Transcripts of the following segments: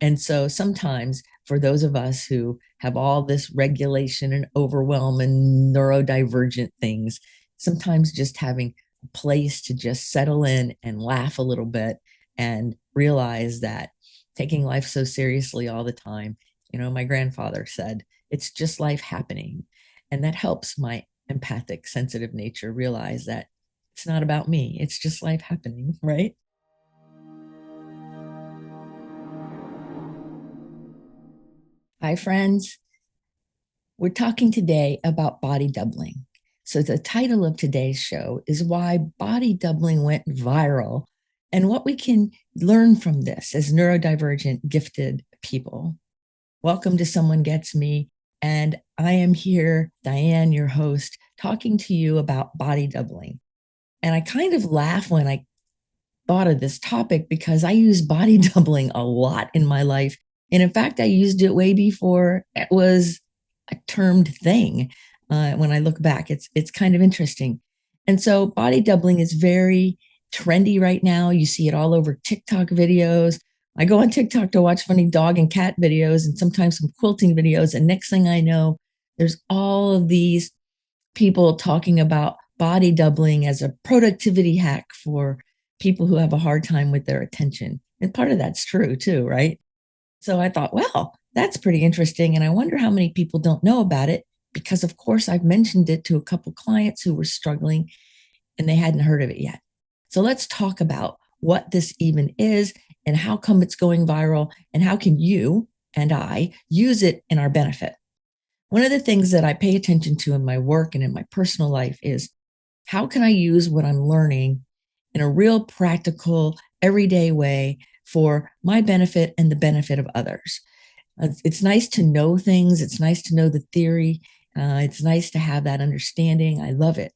And so sometimes for those of us who have all this regulation and overwhelm and neurodivergent things, sometimes just having a place to just settle in and laugh a little bit and realize that taking life so seriously all the time, my grandfather said, it's just life happening. And that helps my empathic, sensitive nature realize that it's not about me, it's just life happening, right? Hi, friends. We're talking today about body doubling. So, the title of today's show is Why Body Doubling Went Viral and what we can learn from this as neurodivergent, gifted people. Welcome to Someone Gets Me. And I am here, Diane, your host, talking to you about body doubling. And I kind of laugh when I thought of this topic because I use body doubling a lot in my life. And in fact, I used it way before it was a termed thing. When I look back, it's kind of interesting. And so body doubling is very trendy right now. You see it all over TikTok videos. I go on TikTok to watch funny dog and cat videos and sometimes some quilting videos. And next thing I know, there's all of these people talking about body doubling as a productivity hack for people who have a hard time with their attention. And part of that's true too, right? So I thought, well, that's pretty interesting. And I wonder how many people don't know about it because, of course, I've mentioned it to a couple clients who were struggling and they hadn't heard of it yet. So let's talk about what this even is and how come it's going viral and how can you and I use it in our benefit. One of the things that I pay attention to in my work and in my personal life is how can I use what I'm learning in a real practical, everyday way for my benefit and the benefit of others. It's nice to know things. It's nice to know the theory. It's nice to have that understanding. I love it.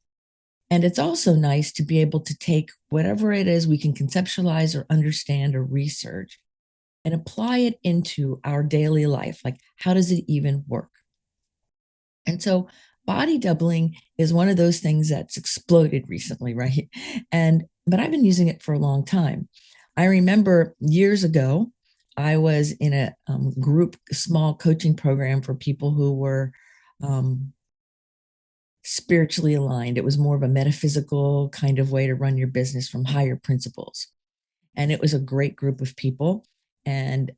And it's also nice to be able to take whatever it is we can conceptualize or understand or research and apply it into our daily life. Like, how does it even work? And so body doubling is one of those things that's exploded recently, right? But I've been using it for a long time. I remember years ago, I was in a group, small coaching program for people who were spiritually aligned. It was more of a metaphysical kind of way to run your business from higher principles. And it was a great group of people. And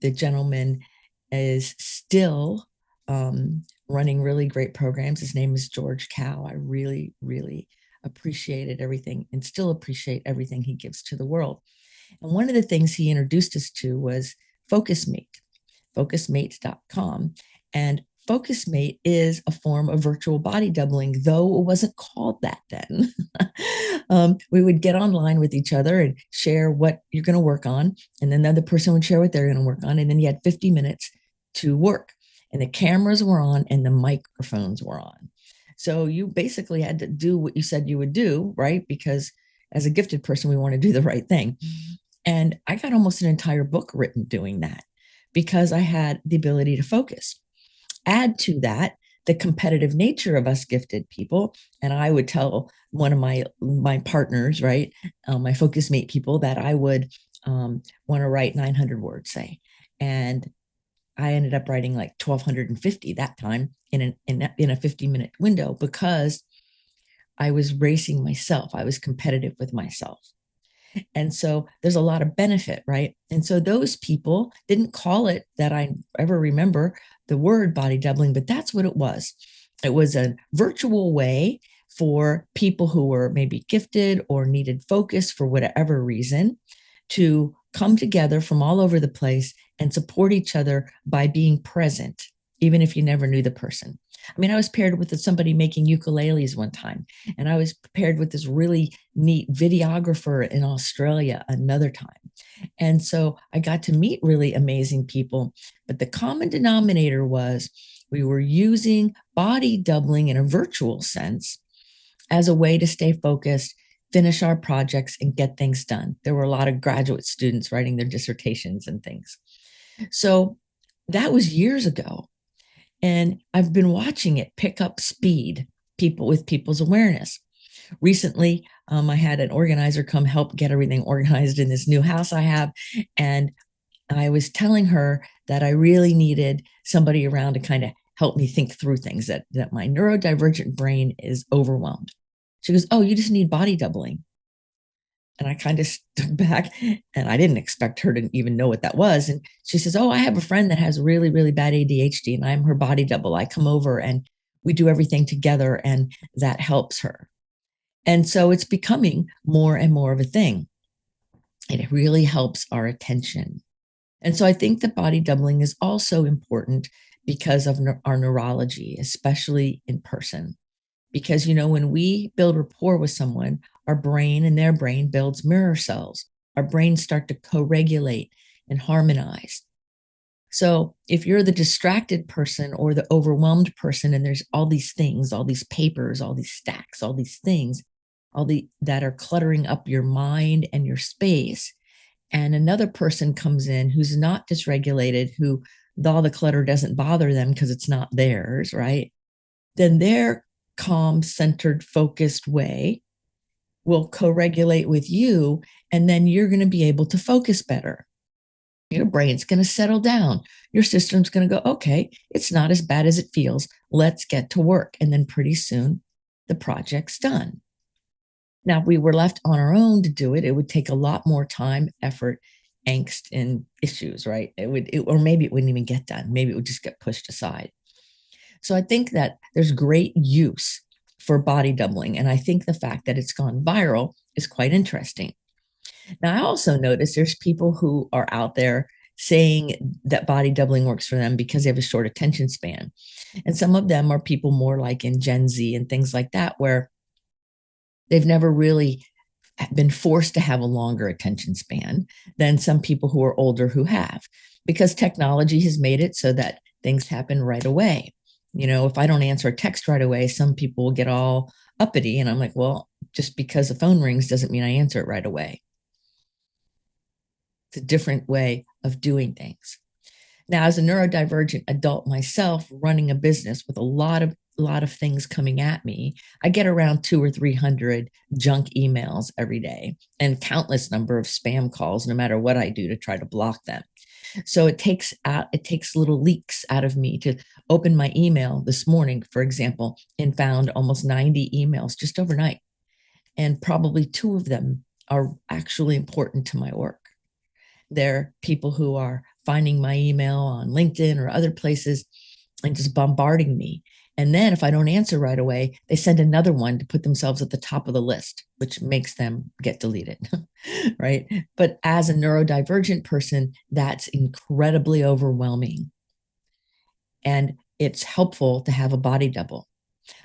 the gentleman is still running really great programs. His name is George Cow. I really, really appreciated everything and still appreciate everything he gives to the world. And one of the things he introduced us to was FocusMate, focusmate.com. And FocusMate is a form of virtual body doubling, though it wasn't called that then. We would get online with each other and share what you're going to work on. And then the other person would share what they're going to work on. And then you had 50 minutes to work. And the cameras were on and the microphones were on. So you basically had to do what you said you would do, right? Because as a gifted person, we want to do the right thing. And I got almost an entire book written doing that because I had the ability to focus. Add to that the competitive nature of us gifted people. And I would tell one of my partners, right, my focus mate people, that I would want to write 900 words, say. And I ended up writing like 1,250 that time in a 50-minute window because I was racing myself. I was competitive with myself. And so there's a lot of benefit, right? And so those people didn't call it that I ever remember the word body doubling, but that's what it was. It was a virtual way for people who were maybe gifted or needed focus for whatever reason to come together from all over the place and support each other by being present, even if you never knew the person. I mean, I was paired with somebody making ukuleles one time, and I was paired with this really neat videographer in Australia another time. And so I got to meet really amazing people. But the common denominator was we were using body doubling in a virtual sense as a way to stay focused, finish our projects, and get things done. There were a lot of graduate students writing their dissertations and things. So that was years ago. And I've been watching it pick up speed, people with people's awareness. Recently, I had an organizer come help get everything organized in this new house I have. And I was telling her that I really needed somebody around to kind of help me think through things, that my neurodivergent brain is overwhelmed. She goes, "Oh, you just need body doubling." And I kind of stood back, and I didn't expect her to even know what that was. And she says, "Oh, I have a friend that has really, really bad ADHD, and I'm her body double. I come over and we do everything together, and that helps her." And so it's becoming more and more of a thing. It really helps our attention. And so I think that body doubling is also important because of our neurology, especially in person. Because, when we build rapport with someone, our brain and their brain builds mirror cells. Our brains start to co regulate and harmonize. So if you're the distracted person or the overwhelmed person, and there's all these things, all these papers, all these stacks, all these things, that are cluttering up your mind and your space, and another person comes in who's not dysregulated, who all the clutter doesn't bother them because it's not theirs, right? Then their calm, centered, focused way will co-regulate with you, and then you're going to be able to focus better. Your brain's going to settle down. Your system's going to go, okay, it's not as bad as it feels. Let's get to work. And then pretty soon the project's done. Now, if we were left on our own to do it, it would take a lot more time, effort, angst, and issues, right? Or maybe it wouldn't even get done. Maybe it would just get pushed aside. So I think that there's great use for body doubling. And I think the fact that it's gone viral is quite interesting. Now, I also notice there's people who are out there saying that body doubling works for them because they have a short attention span. And some of them are people more like in Gen Z and things like that, where they've never really been forced to have a longer attention span than some people who are older who have, because technology has made it so that things happen right away. If I don't answer a text right away, some people will get all uppity. And I'm like, well, just because the phone rings doesn't mean I answer it right away. It's a different way of doing things. Now, as a neurodivergent adult myself, running a business with a lot of things coming at me, I get around 200 or 300 junk emails every day and countless number of spam calls, no matter what I do to try to block them. So it takes little leaks out of me to open my email this morning, for example, and found almost 90 emails just overnight. And probably two of them are actually important to my work. They're people who are finding my email on LinkedIn or other places and just bombarding me. And then if I don't answer right away, they send another one to put themselves at the top of the list, which makes them get deleted, right? But as a neurodivergent person, that's incredibly overwhelming. And it's helpful to have a body double.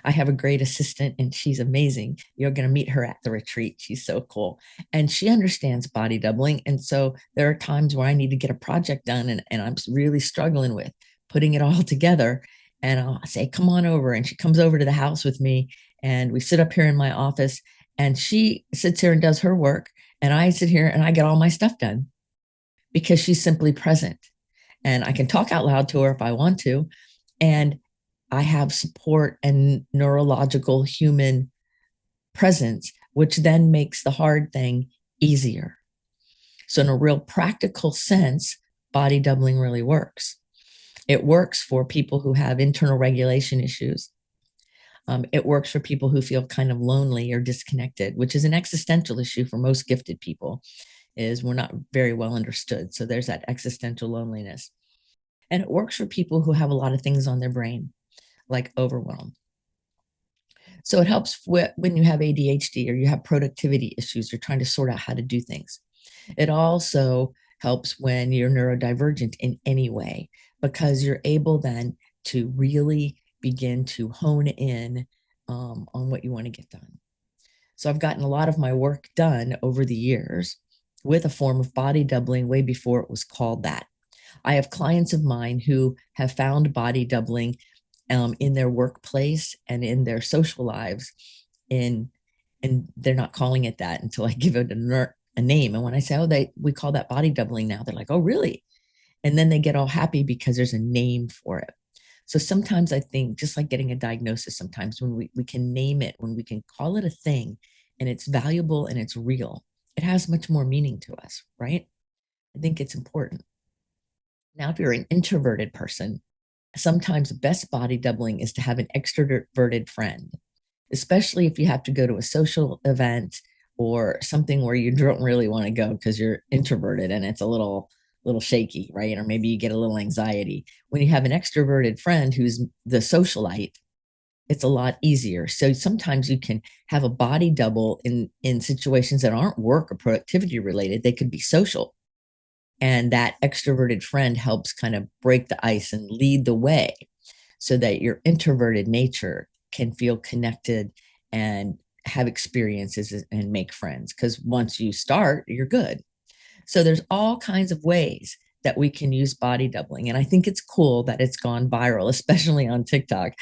I have a great assistant and she's amazing. You're going to meet her at the retreat. She's so cool. And she understands body doubling. And so there are times where I need to get a project done and I'm really struggling with putting it all together. And I'll say, come on over. And she comes over to the house with me and we sit up here in my office and she sits here and does her work. And I sit here and I get all my stuff done because she's simply present. And I can talk out loud to her if I want to. And I have support and neurological human presence, which then makes the hard thing easier. So, in a real practical sense, body doubling really works. It works for people who have internal regulation issues. It works for people who feel kind of lonely or disconnected, which is an existential issue for most gifted people, is we're not very well understood. So there's that existential loneliness. And it works for people who have a lot of things on their brain, like overwhelm. So it helps when you have ADHD or you have productivity issues, you're trying to sort out how to do things. It also helps when you're neurodivergent in any way, because you're able then to really begin to hone in on what you want to get done. So I've gotten a lot of my work done over the years with a form of body doubling way before it was called that. I have clients of mine who have found body doubling in their workplace and in their social lives, and they're not calling it that until I give it a name. And when I say, oh, we call that body doubling now, they're like, oh, really? And then they get all happy because there's a name for it. So sometimes I think, just like getting a diagnosis, sometimes when we can name it, when we can call it a thing and it's valuable and it's real, it has much more meaning to us, right? I think it's important. Now, if you're an introverted person, sometimes the best body doubling is to have an extroverted friend, especially if you have to go to a social event or something where you don't really want to go because you're introverted and it's a little shaky, right? Or maybe you get a little anxiety. When you have an extroverted friend who's the socialite, it's a lot easier. So sometimes you can have a body double in situations that aren't work or productivity related. They could be social. And that extroverted friend helps kind of break the ice and lead the way so that your introverted nature can feel connected and have experiences and make friends. Because once you start, you're good. So there's all kinds of ways that we can use body doubling. And I think it's cool that it's gone viral, especially on TikTok.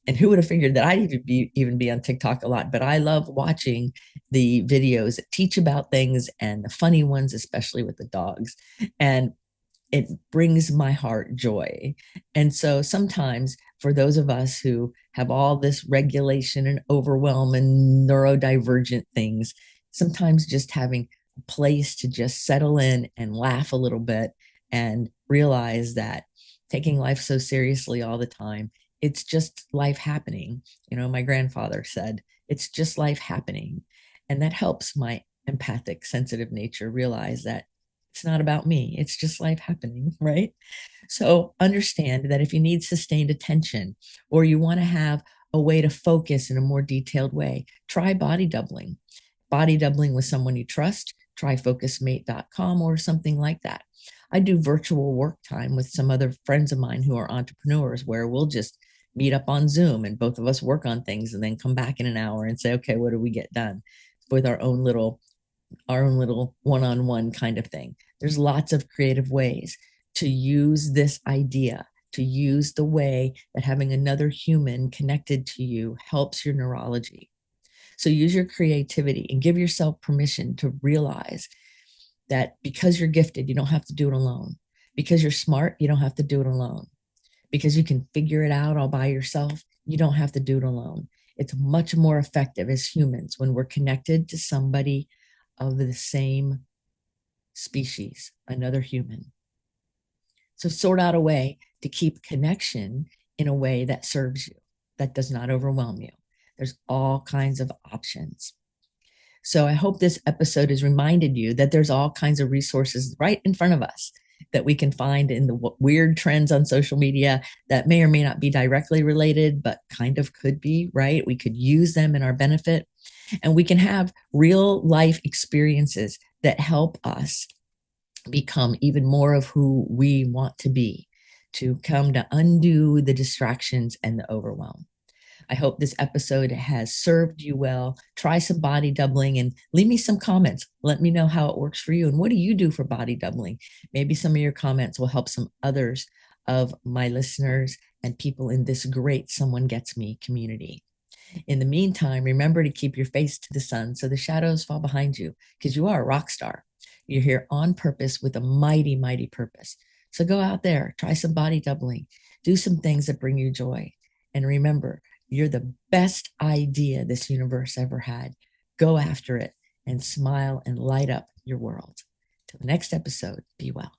And who would have figured that I'd even be on TikTok a lot? But I love watching the videos that teach about things and the funny ones, especially with the dogs. And it brings my heart joy. And so sometimes for those of us who have all this regulation and overwhelm and neurodivergent things, sometimes just having a place to just settle in and laugh a little bit and realize that taking life so seriously all the time, it's just life happening. You know, my grandfather said, it's just life happening. And that helps my empathic, sensitive nature realize that it's not about me. It's just life happening, right? So understand that if you need sustained attention or you want to have a way to focus in a more detailed way, try body doubling. Body doubling with someone you trust, try focusmate.com or something like that. I do virtual work time with some other friends of mine who are entrepreneurs where we'll just meet up on Zoom and both of us work on things and then come back in an hour and say, okay, what do we get done with our own little one-on-one kind of thing. There's lots of creative ways to use this idea, to use the way that having another human connected to you helps your neurology. So use your creativity and give yourself permission to realize that because you're gifted, you don't have to do it alone. Because you're smart, you don't have to do it alone. Because you can figure it out all by yourself, you don't have to do it alone. It's much more effective as humans when we're connected to somebody of the same species, another human. So sort out a way to keep connection in a way that serves you, that does not overwhelm you. There's all kinds of options. So I hope this episode has reminded you that there's all kinds of resources right in front of us that we can find in the weird trends on social media that may or may not be directly related, but kind of could be, right? We could use them in our benefit. And we can have real life experiences that help us become even more of who we want to be, to come to undo the distractions and the overwhelm. I hope this episode has served you well. Try some body doubling and leave me some comments. Let me know how it works for you. And what do you do for body doubling? Maybe some of your comments will help some others of my listeners and people in this great Someone Gets Me community. In the meantime, remember to keep your face to the sun so the shadows fall behind you, because you are a rock star. You're here on purpose with a mighty, mighty purpose. So go out there, try some body doubling, do some things that bring you joy. And remember, you're the best idea this universe ever had. Go after it and smile and light up your world. Till the next episode, be well.